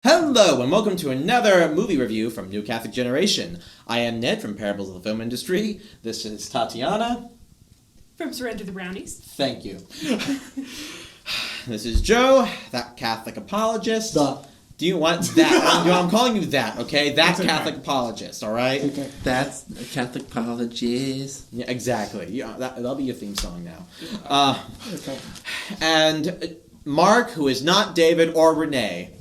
Hello, and welcome to another movie review from New Catholic Generation. I am Ned from Parables of the Film Industry. This is Tatiana. From Surrender the Brownies. Thank you. This is Joe, that Catholic apologist. Do you want that? I'm calling you that, okay? That Catholic apologist, all right? Okay. That's a Catholic apologist. Yeah, exactly. Yeah, that'll be your theme song now. Okay. And Marc, who is not David or Renee.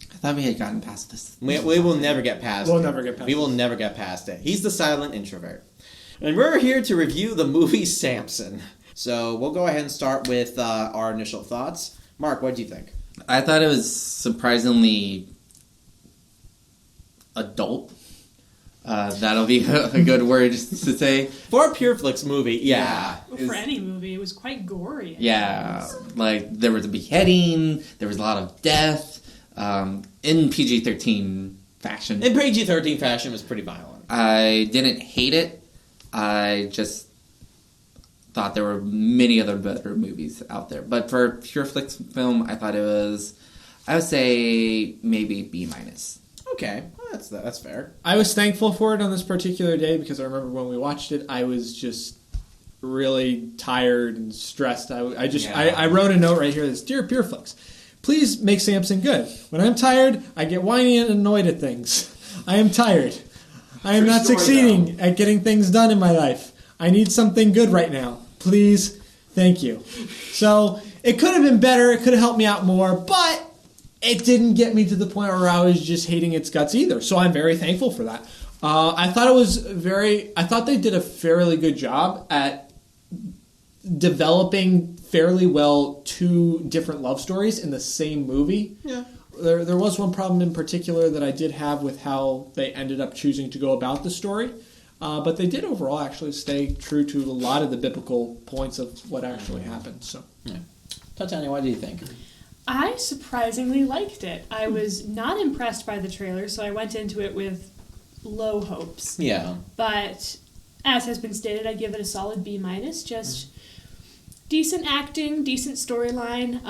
I thought we had gotten past this. We will never get past it. We'll never get past it. We will never get past it. He's the silent introvert. And we're here to review the movie Samson. So we'll go ahead and start with our initial thoughts. Marc, what do you think? I thought it was surprisingly adult. That'll be a good word to say. For a PureFlix movie, yeah. Well, for any movie, it was quite gory. Yeah, like there was a beheading, there was a lot of death, in PG-13 fashion. In PG-13 fashion, it was pretty violent. I didn't hate it. I just thought there were many other better movies out there. But for PureFlix film, I thought it was, I would say maybe B-. Okay, well, that's fair. I was thankful for it on this particular day because I remember when we watched it, I was just really tired and stressed. I wrote a note right here that's, Dear PureFlix, please make Samson good. When I'm tired, I get whiny and annoyed at things. I am tired. I am not succeeding at getting things done in my life. I need something good right now. Please, thank you. So it could have been better. It could have helped me out more, but it didn't get me to the point where I was just hating its guts either. So I'm very thankful for that. I thought they did a fairly good job at developing fairly well two different love stories in the same movie. Yeah. There was one problem in particular that I did have with how they ended up choosing to go about the story. But they did overall actually stay true to a lot of the biblical points of what actually happened. So, Yeah. Tatiana, what do you think? I surprisingly liked it. I was not impressed by the trailer, so I went into it with low hopes. Yeah. But as has been stated, I give it a solid B-. Just decent acting, decent storyline.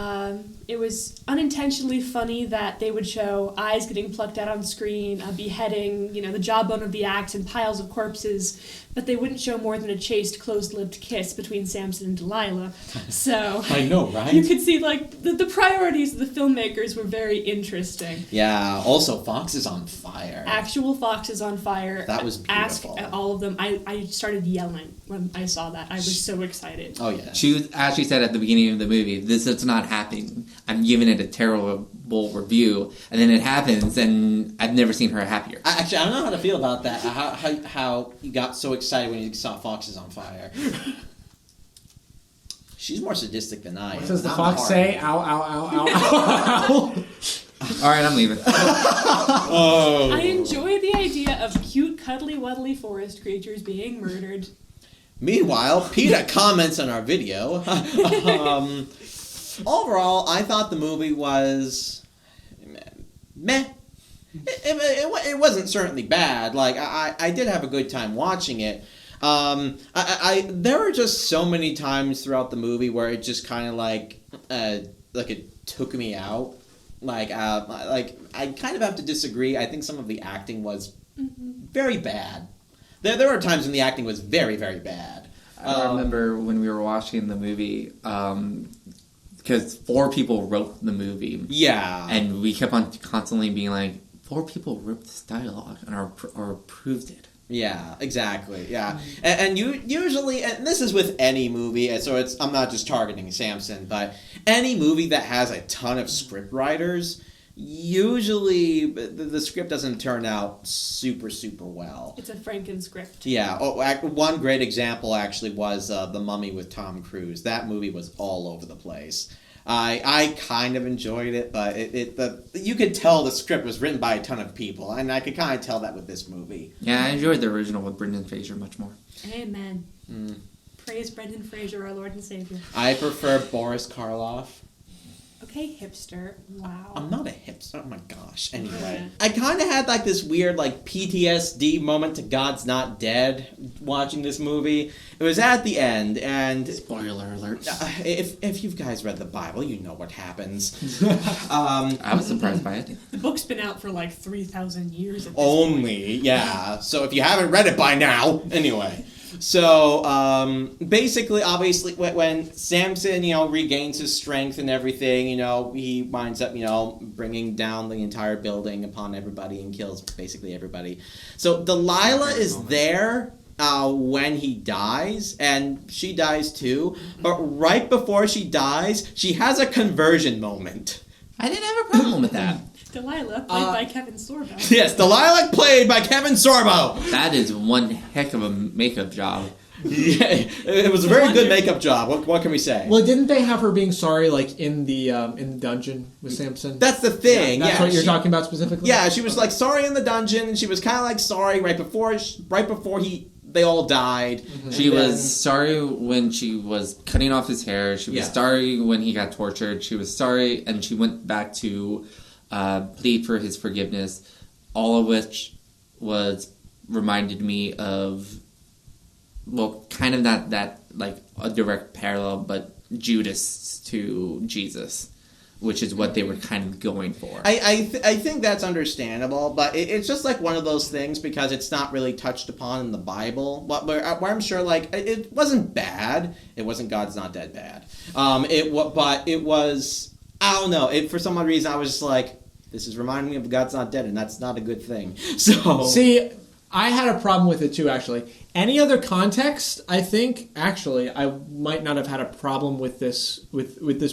It was unintentionally funny that they would show eyes getting plucked out on screen, a beheading, the jawbone of the axe, and piles of corpses, but they wouldn't show more than a chaste, closed-lipped kiss between Samson and Delilah. So I know, right? you could see the priorities of the filmmakers were very interesting. Yeah, also Fox is on fire. Actual foxes on fire. That was beautiful. Ask all of them. I started yelling when I saw that. I was so excited. Oh, yeah. She actually said at the beginning of the movie, this is not happening. I'm giving it a terrible review. And then it happens, and I've never seen her happier. Actually, I don't know how to feel about that. How you got so excited when you saw Foxes on Fire. She's more sadistic than I am. what does the I'm fox hard. say? Ow, ow, ow, ow, ow, ow. All right, I'm leaving. Oh. I enjoy the idea of cute, cuddly, wuddly forest creatures being murdered. Meanwhile, PETA comments on our video. Overall, I thought the movie was meh. It wasn't certainly bad. Like I did have a good time watching it. There were just so many times throughout the movie where it just kind of like it took me out. Like I kind of have to disagree. I think some of the acting was very bad. There were times when the acting was very, very bad. I remember when we were watching the movie, because 4 people wrote the movie. Yeah. And we kept on constantly being like, 4 people wrote this dialogue and or approved it. Yeah, exactly. Yeah, and you usually, and this is with any movie, and so I'm not just targeting Samson, but any movie that has a ton of script writers, usually the script doesn't turn out super, super well. It's a Franken script. Yeah. One great example actually was The Mummy with Tom Cruise. That movie was all over the place. I kind of enjoyed it, but you could tell the script was written by a ton of people, and I could kind of tell that with this movie. Yeah, I enjoyed the original with Brendan Fraser much more. Amen. Praise Brendan Fraser, our Lord and Savior. I prefer Boris Karloff. Okay. Hey, hipster. Wow. I'm not a hipster. Oh my gosh. Anyway, Yeah. I kind of had like this weird like PTSD moment to God's Not Dead watching this movie. It was at the end, and Spoiler alert. if you guys read the Bible, you know what happens. I was surprised by it. The book's been out for like 3,000 years at this Only, yeah. So if you haven't read it by now, anyway. So basically, obviously, when Samson, regains his strength and everything, he winds up, bringing down the entire building upon everybody and kills basically everybody. So Delilah is there when he dies, and she dies too. But right before she dies, she has a conversion moment. I didn't have a problem with that. Delilah, played by Kevin Sorbo. Yes, Delilah played by Kevin Sorbo. That is one heck of a makeup job. Yeah, it was a very good makeup job. What can we say? Well, didn't they have her being sorry, like in the dungeon with Samson? That's the thing. That's what you're talking about specifically. Yeah, she was like sorry in the dungeon, and she was kind of like sorry right before they all died. Mm-hmm. She was sorry when she was cutting off his hair. She was sorry when he got tortured. She was sorry, and she went back to plead for his forgiveness. All of which reminded me of, well, kind of that like a direct parallel, but Judas to Jesus, which is what they were kind of going for. I think that's understandable, but it's just like one of those things because it's not really touched upon in the Bible. Where I'm sure like it wasn't bad. It wasn't God's Not Dead bad. But it was, I don't know. For some odd reason, I was just like, this is reminding me of God's Not Dead, and that's not a good thing. So see, I had a problem with it too, actually. Any other context, I think, actually, I might not have had a problem with this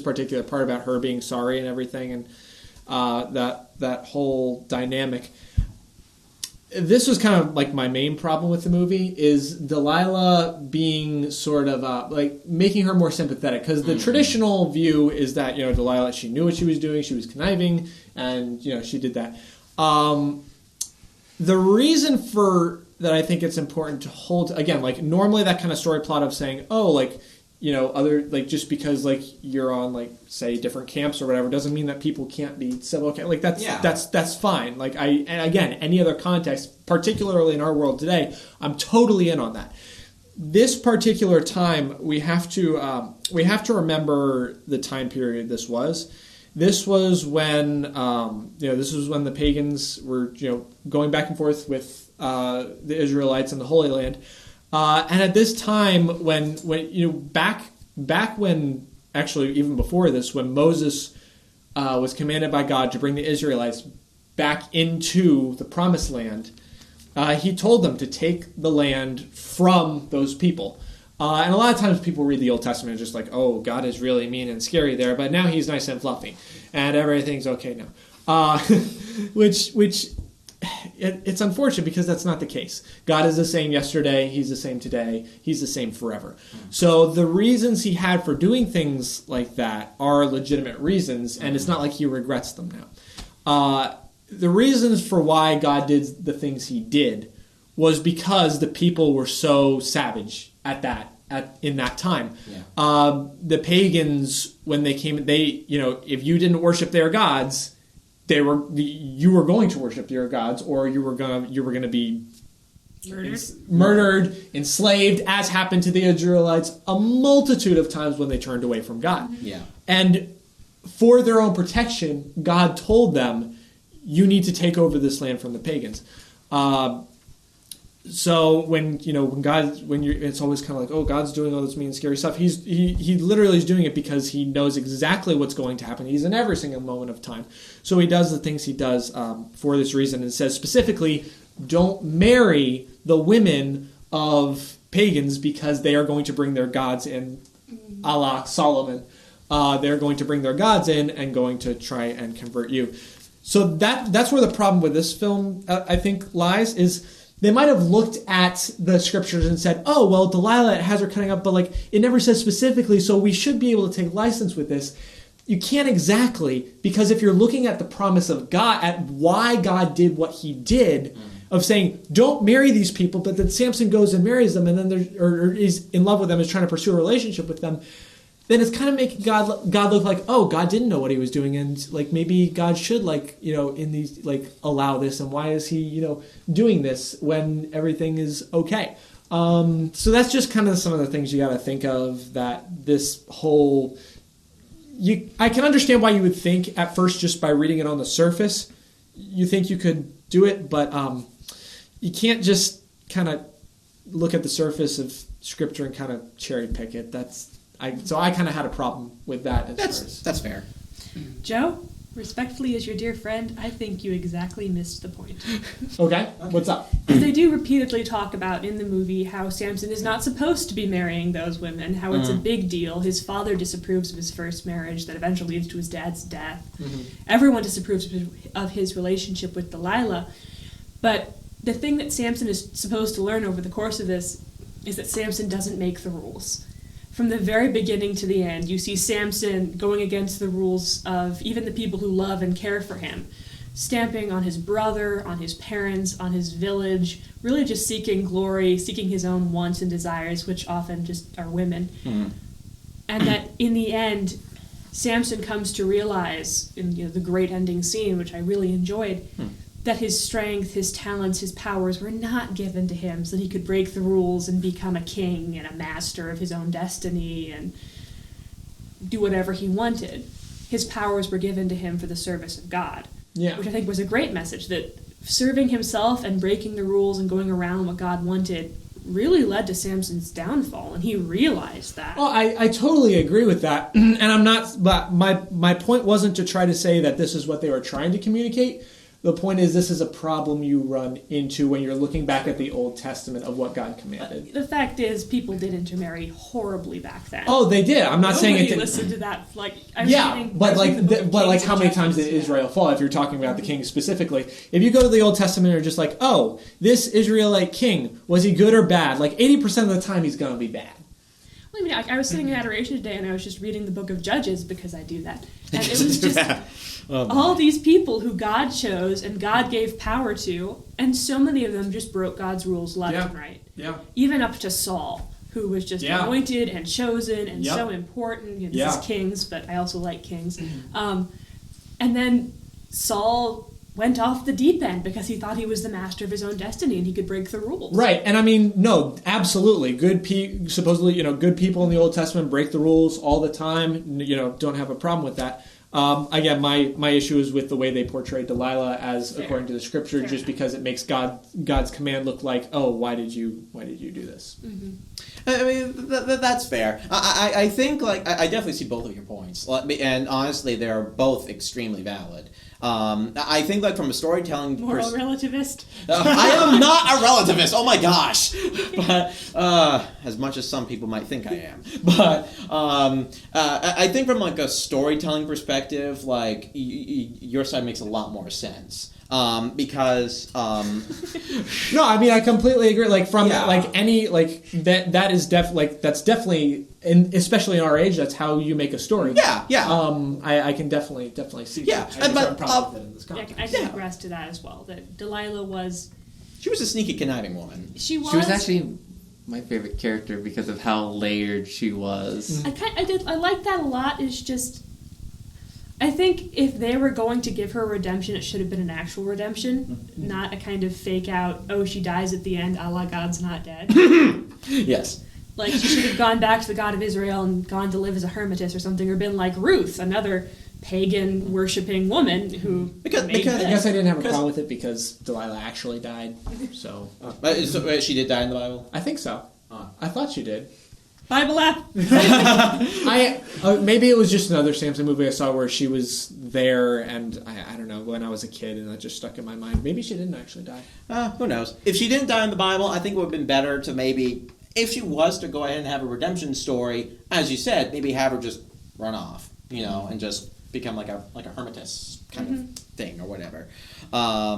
particular part about her being sorry and everything, and that whole dynamic. This was kind of like my main problem with the movie, is Delilah being sort of like making her more sympathetic, because the traditional view is that Delilah, she knew what she was doing, she was conniving, and she did that. The reason for that, I think it's important to hold, again, like normally that kind of story plot of saying, oh, like, other, like, just because like you're on, like, say different camps or whatever doesn't mean that people can't be civil. Like that's fine. Like and again, any other context, particularly in our world today, I'm totally in on that. This particular time, we have to remember the time period this was. This was when the pagans were going back and forth with the Israelites in the Holy Land, and at this time when back when, actually even before this, when Moses was commanded by God to bring the Israelites back into the Promised Land, he told them to take the land from those people. And a lot of times people read the Old Testament and just like, oh, God is really mean and scary there, but now he's nice and fluffy, and everything's okay now. It's unfortunate because that's not the case. God is the same yesterday, he's the same today, he's the same forever. So the reasons he had for doing things like that are legitimate reasons, and it's not like he regrets them now. The reasons for why God did the things he did was because the people were so savage in that time. Yeah. The pagans, when they came, if you didn't worship their gods, you were going to worship your gods, or you were going to be murdered, enslaved, as happened to the Israelites a multitude of times when they turned away from God. Yeah. And for their own protection, God told them, you need to take over this land from the pagans. So it's always kind of like, oh, God's doing all this mean, scary stuff. He literally is doing it because he knows exactly what's going to happen. He's in every single moment of time. So he does the things he does for this reason, and says specifically, don't marry the women of pagans because they are going to bring their gods in, a la Solomon. They're going to bring their gods in and going to try and convert you. So that's where the problem with this film, I think, lies, is they might have looked at the scriptures and said, oh, well, Delilah has her cutting up, but like it never says specifically, so we should be able to take license with this. You can't exactly, because if you're looking at the promise of God, at why God did what he did, of saying, don't marry these people, but then Samson goes and marries them, and then or is in love with them, is trying to pursue a relationship with them, then it's kind of making God look like, oh, God didn't know what he was doing, and like maybe God should in these allow this, and why is he doing this when everything is okay? So that's just kind of some of the things you got to think of. That this whole, I can understand why you would think at first just by reading it on the surface, you think you could do it, but you can't just kind of look at the surface of Scripture and kind of cherry pick it. So I kind of had a problem with that. That's fair. Joe, respectfully as your dear friend, I think you exactly missed the point. Okay, what's up? They do repeatedly talk about in the movie how Samson is not supposed to be marrying those women, how it's a big deal. His father disapproves of his first marriage that eventually leads to his dad's death. Mm-hmm. Everyone disapproves of his relationship with Delilah. But the thing that Samson is supposed to learn over the course of this is that Samson doesn't make the rules. From the very beginning to the end, you see Samson going against the rules of even the people who love and care for him, stamping on his brother, on his parents, on his village, really just seeking glory, seeking his own wants and desires, which often just are women. Mm-hmm. And that in the end, Samson comes to realize, in the great ending scene, which I really enjoyed, that his strength, his talents, his powers were not given to him so that he could break the rules and become a king and a master of his own destiny and do whatever he wanted. His powers were given to him for the service of God, which I think was a great message, that serving himself and breaking the rules and going around what God wanted really led to Samson's downfall, and he realized that. Well, I totally agree with that, and I'm not, but my point wasn't to try to say that this is what they were trying to communicate. The point is, this is a problem you run into when you're looking back at the Old Testament of what God commanded. The fact is, people did intermarry horribly back then. Oh, they did. I'm not saying it didn't. Listened to that. How many times did Israel fall? If you're talking about the king specifically, if you go to the Old Testament, you're just like, oh, this Israelite king, was he good or bad? Like 80% of the time, he's going to be bad. Well, I mean, I was sitting in adoration today, and I was just reading the book of Judges because I do that, and it was just. All these people who God chose and God gave power to, and so many of them just broke God's rules left and right. Yeah. Even up to Saul, who was just anointed and chosen and so important. This is kings, but I also like kings. And then Saul went off the deep end because he thought he was the master of his own destiny and he could break the rules. Right, and I mean, no, absolutely. Supposedly, good people in the Old Testament break the rules all the time. Don't have a problem with that. Again, my issue is with the way they portray Delilah as according to the Scripture, Fair enough. Because it makes God's command look like, oh, why did you do this? Mm-hmm. I mean, that's fair. I think I definitely see both of your points, and honestly, they're both extremely valid. I think from a storytelling moral relativist. I am not a relativist. Oh my gosh! But as much as some people might think I am, but I think from a storytelling perspective, your side makes a lot more sense. Because no, I mean I completely agree. That is that's definitely, and especially in our age, that's how you make a story. Yeah. I can definitely see. Yeah, that. I can agree to that as well. That Delilah was. She was a sneaky, conniving woman. She was actually my favorite character because of how layered she was. I like that a lot. It's just. I think if they were going to give her a redemption, it should have been an actual redemption, not a kind of fake out, oh, she dies at the end, a la God's not dead. Yes. She should have gone back to the God of Israel and gone to live as a hermitess or something, or been like Ruth, another pagan worshipping woman who because I guess I didn't have a problem with it because Delilah actually died. So she did die in the Bible? I think so. I thought she did. Bible app. Maybe it was just another Samson movie I saw where she was there, and I don't know, when I was a kid, and that just stuck in my mind. Maybe she didn't actually die. Who knows? If she didn't die in the Bible, I think it would have been better to maybe, if she was to go ahead and have a redemption story, as you said, maybe have her just run off, and just become like a hermitess kind of thing or whatever. But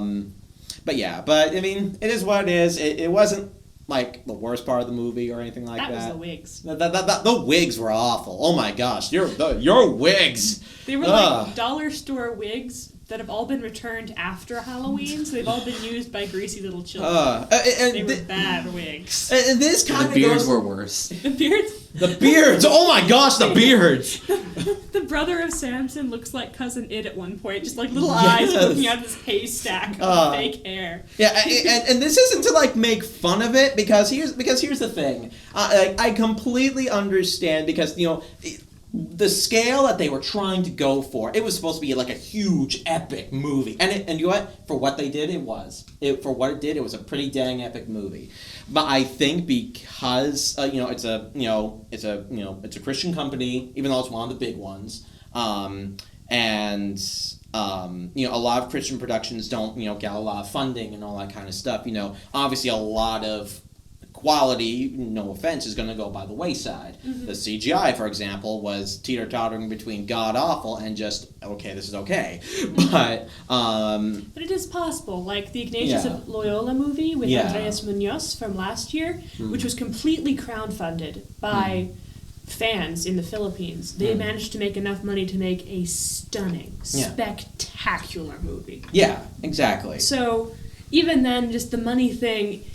I mean, it is what it is. It wasn't the worst part of the movie or anything like that. That was the wigs. The wigs were awful. Oh my gosh, your wigs. They were dollar store wigs that have all been returned after Halloween, so they've all been used by greasy little children. They were bad wigs. And this kind of the beards were worse. The beards? The beards! Oh my gosh, the beards! The brother of Samson looks like Cousin It at one point, just like little eyes poking out of this haystack of fake hair. Yeah, and this isn't to like make fun of it because here's the thing. I completely understand because the scale that they were trying to go for, it was supposed to be like a huge epic movie, and you know what? For what they did, it was a pretty dang epic movie. But I think because it's a Christian company, even though it's one of the big ones, and a lot of Christian productions don't get a lot of funding and all that kind of stuff. Obviously a lot of quality, no offense, is going to go by the wayside. The CGI, for example, was teeter-tottering between god-awful and just, okay, this is okay. But it is possible. Like the Ignatius of Loyola movie with Andreas Munoz from last year, which was completely crowdfunded by fans in the Philippines. They managed to make enough money to make a stunning, spectacular movie. Yeah, exactly. So even then, just the money thing,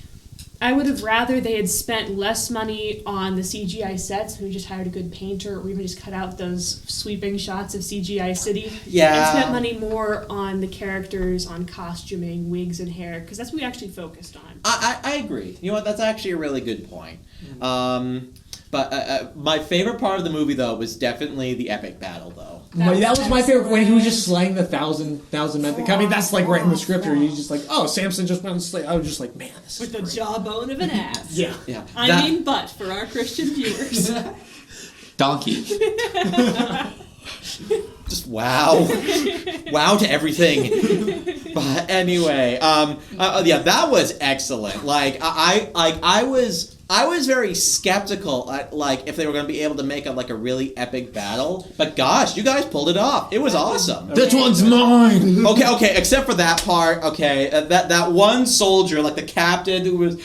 I would have rather they had spent less money on the CGI sets, maybe just hired a good painter, or even just cut out those sweeping shots of CGI city. Yeah. And spent money more on the characters, on costuming, wigs, and hair, because that's what we actually focused on. I agree. You know what? That's actually a really good point. But my favorite part of the movie, though, was definitely the epic battle, though. That was my favorite, when he was just slaying the thousand men. I mean, that's like right in the script here. He's just like, oh, Samson just went and slayed. I was just like, man, this is With the jawbone of an ass. Yeah. I mean butt for our Christian viewers. Donkey. Just wow. Wow to everything. But anyway, that was excellent. Like, I was very skeptical at, if they were going to be able to make a really epic battle. But gosh, you guys pulled it off. It was awesome. This one's mine! Okay, except for that part, okay, that one soldier, like the captain who was,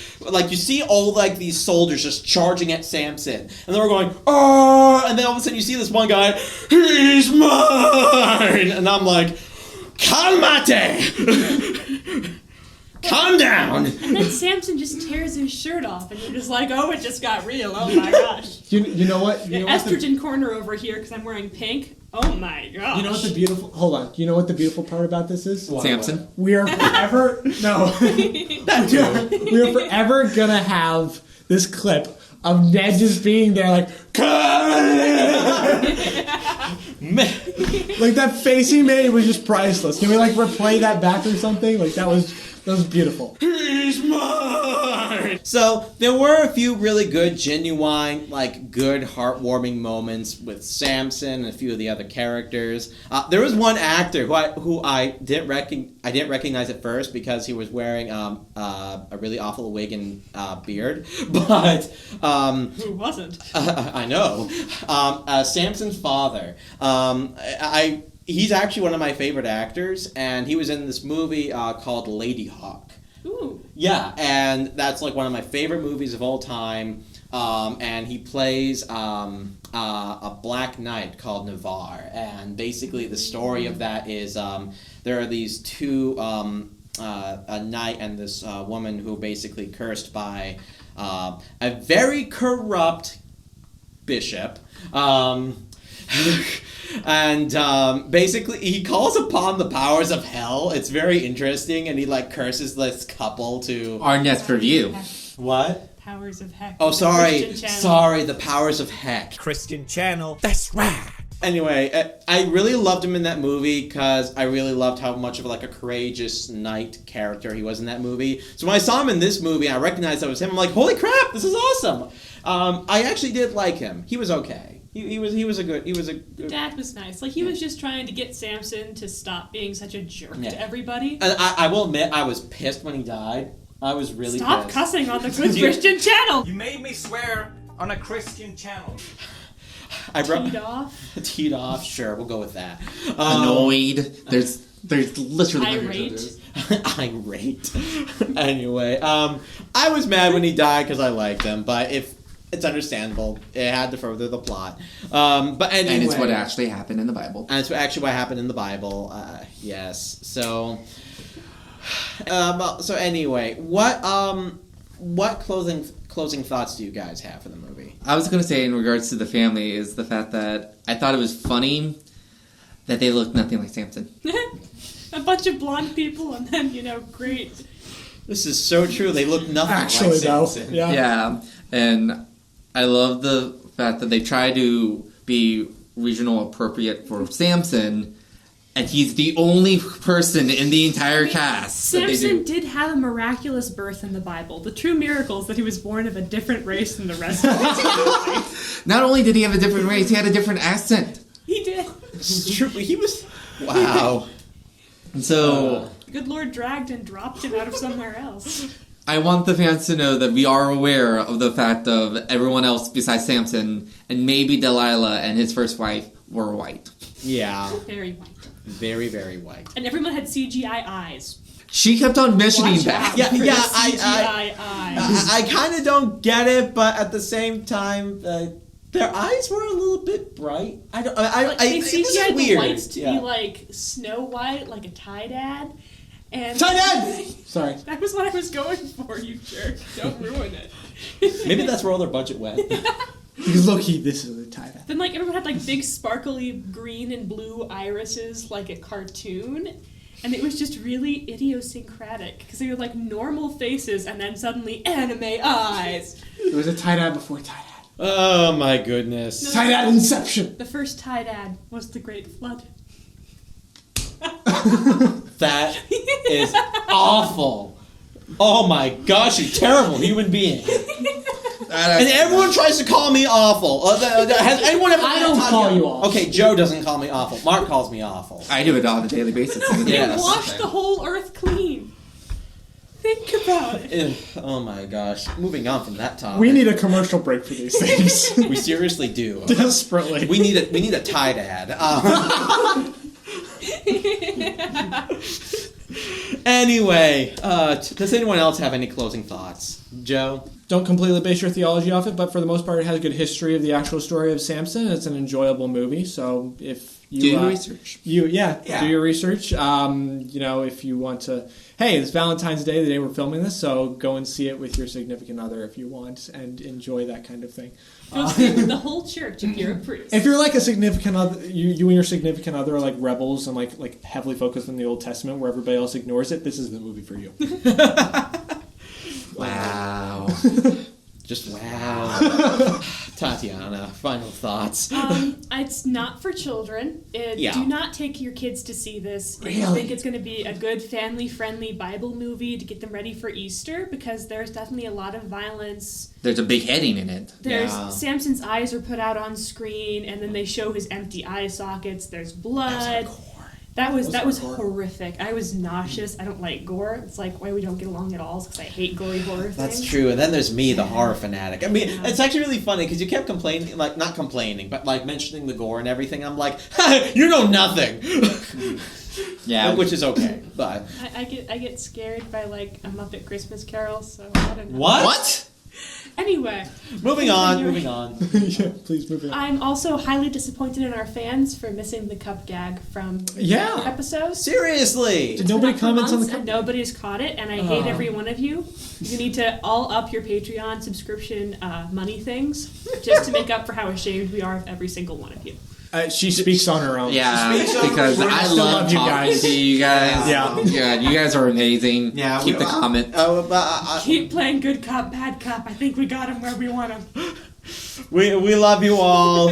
you see all, these soldiers just charging at Samson. And then we're going, oh, and then all of a sudden you see this one guy, he's mine! And I'm like, calmate! Calm down! And then Samson just tears his shirt off, and you're just like, oh, it just got real. Oh my gosh. You know what? The estrogen corner over here, because I'm wearing pink. Oh my gosh. You know what the beautiful... Hold on. You know what the beautiful part about this is? Samson? We are forever... No. We are forever gonna have this clip of Ned just being there like... Like, that face he made was just priceless. Can we, replay that back or something? That was beautiful. He's mine! So, there were a few really good, genuine, good, heartwarming moments with Samson and a few of the other characters. There was one actor who I didn't recognize at first because he was wearing a really awful wig and beard. But who wasn't? I know. Samson's father. He's actually one of my favorite actors, and he was in this movie called Lady Hawk. Ooh. Yeah, and that's one of my favorite movies of all time. And he plays a black knight called Navarre, and basically the story of that is there are these two, a knight and this woman who are basically cursed by a very corrupt bishop. And basically he calls upon the powers of hell. It's very interesting, and he curses this couple to Our next review. what? Powers of Heck. Oh, sorry, the powers of heck. Christian channel. That's right. Anyway, I really loved him in that movie because I really loved how much of a courageous knight character he was in that movie. So when I saw him in this movie, I recognized that was him. I'm like, holy crap, this is awesome. I actually did like him. He was okay. He was a good. Dad was nice. He was just trying to get Samson to stop being such a jerk to everybody. And I will admit, I was pissed when he died. I was really Stop pissed. cussing on the Good Christian channel. You made me swear on a Christian channel. Teed off. Sure, we'll go with that. Annoyed. There's literally Irate. Irate. Anyway, I was mad when he died because I liked him, but it's understandable. It had to further the plot. But anyway, and it's what actually happened in the Bible. And it's actually what happened in the Bible. Yes. So. So anyway, what closing thoughts do you guys have for the movie? I was going to say in regards to the family is the fact that I thought it was funny that they looked nothing like Samson. A bunch of blonde people, and then, great. This is so true. They look nothing Actually, like though, Samson. yeah. Yeah, and I love the fact that they try to be regional appropriate for Samson, and he's the only person in the entire cast that they Samson do. did have a miraculous birth in the Bible. The true miracle is that he was born of a different race than the rest of us. Not only did he have a different race, he had a different accent. He did. It's true. He was... Wow. And so... Good Lord dragged and dropped him out of somewhere else. I want the fans to know that we are aware of the fact of everyone else besides Samson, and maybe Delilah and his first wife were white. Yeah. Very white. Very, very white. And everyone had CGI eyes. She kept on mentioning Watch that. out Yeah, for yeah, the CGI eyes. I kind of don't get it, but at the same time, their eyes were a little bit bright. I don't. They this is CGI'd the weird. whites to Yeah. be like Snow White, like a tie-dad. And Tie-dad! Sorry. that was what I was going for, you jerk. Don't ruin it. Maybe that's where all their budget went. Because low-key, this is a tie-dad. Then everyone had big sparkly green and blue irises like a cartoon. And it was just really idiosyncratic because they were normal faces and then suddenly anime eyes. It was a tie-dad before tie-dad. Oh my goodness. No. Tie-dad Inception! The first tie-dad was the Great Flood. That is awful. Oh my gosh, you terrible human being. And everyone tries to call me awful. Has anyone ever? I don't call you awful. Okay, Joe doesn't call me awful. Mark calls me awful. I do it on a daily basis. They Yes. washed the whole earth clean. Think about it. Oh my gosh. Moving on from that topic. We need a commercial break for these things. We seriously do. Desperately. We need a tie-dad. Anyway, does anyone else have any closing thoughts? Joe? Don't completely base your theology off it, but for the most part, it has a good history of the actual story of Samson. It's an enjoyable movie, so if you Do your research. do your research. If you want to, hey, it's Valentine's Day, the day we're filming this, so go and see it with your significant other if you want, and enjoy that kind of thing. Go see it with the whole church if you're a priest. If you're like a significant other, you and your significant other are like rebels and like heavily focused on the Old Testament, where everybody else ignores it. This is the movie for you. Wow. Just wow. Tatiana, final thoughts. It's not for children. Yeah. Do not take your kids to see this. If you Really? think it's going to be a good family-friendly Bible movie to get them ready for Easter, because there's definitely a lot of violence. There's a big heading in it. There's Yeah. Samson's eyes are put out on screen, and then they show his empty eye sockets. There's blood. That was horrific. I was nauseous. I don't like gore. It's why we don't get along at all, because I hate gory horror things. That's true. And then there's me, the horror fanatic. I mean, it's actually really funny because you kept complaining, not complaining, but mentioning the gore and everything. I'm like, you know nothing. Yeah. Which is okay, but I get scared by a Muppet Christmas Carol, so I don't know. what? Anyway, Moving on. Yeah, please move on. I'm also highly disappointed in our fans for missing the cup gag from the Yeah. episode. Seriously. Did nobody It's been up for comment on the months cup? and nobody's caught it, and I hate every one of you. You need to all up your Patreon subscription money things just to make up for how ashamed we are of every single one of you. She speaks on her own. Yeah, Speaks on because the I still love love you talking guys. to you guys. Yeah. Yeah, you guys are amazing. Yeah, Keep the comment. Keep playing good cop, bad cop. I think we got him where we want him. We love you all.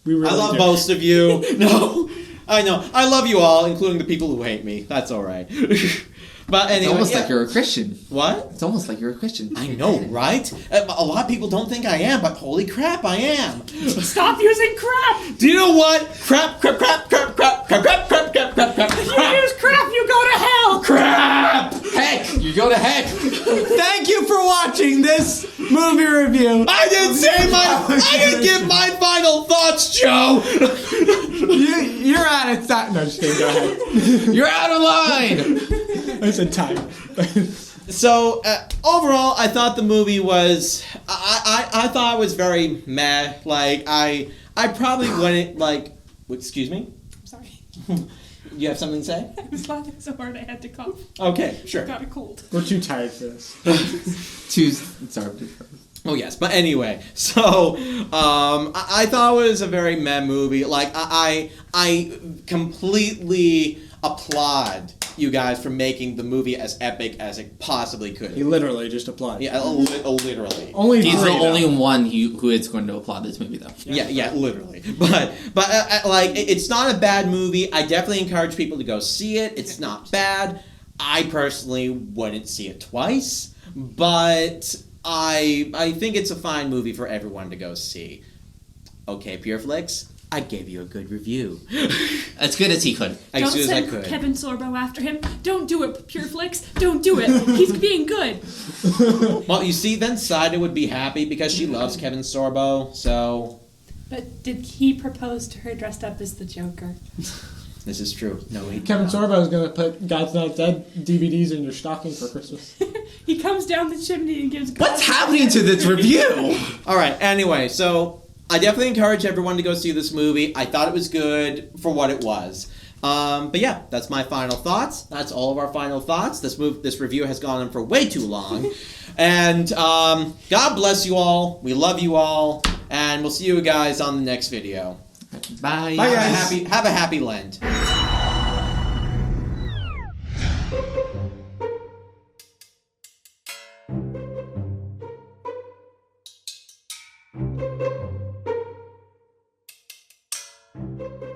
We really I love do. most of you. No, I know. I love you all, including the people who hate me. That's all right. But It's anyway, almost yeah. like you're a Christian. What? It's almost like you're a Christian. I know, right? A lot of people don't think I am, but holy crap, I am. Stop using crap! Do you know what? Crap. If you use crap, you go to hell! Crap! Heck! You go to heck! Thank you for watching this movie review. I didn't say I didn't give my final thoughts, Joe. You're at it. No, just kidding. Go ahead. You're out of line! I said time. So overall, I thought the movie was. I thought it was very meh. I probably wouldn't Excuse me. I'm sorry. You have something to say? I was laughing so hard I had to cough. Okay, sure. Got a cold. We're too tired for this. Sorry. Oh yes, but anyway, so I thought it was a very meh movie. Like I completely applaud you guys for making the movie as epic as it possibly could. He literally just applied. Yeah, literally. Only He's the three, though. only one who is going to applaud this movie, though. Yeah, literally. But like, it's not a bad movie. I definitely encourage people to go see it. It's not bad. I personally wouldn't see it twice, but I think it's a fine movie for everyone to go see. Okay, PureFlix, I gave you a good review. As good as he could. As Don't good as I send could. Kevin Sorbo after him. Don't do it, PureFlix. Don't do it. He's being good. Well, you see, then Saida would be happy because she loves Kevin Sorbo, so... But did he propose to her dressed up as the Joker? This is true. No, he Kevin Sorbo is going to put God's Not Dead DVDs in your stocking for Christmas. He comes down the chimney and gives. What's happening to this review? Alright, anyway, so I definitely encourage everyone to go see this movie. I thought it was good for what it was. But yeah, that's my final thoughts. That's all of our final thoughts. This review has gone on for way too long. And God bless you all. We love you all. And we'll see you guys on the next video. Bye. Bye, guys. Have a happy Lent. Thank you.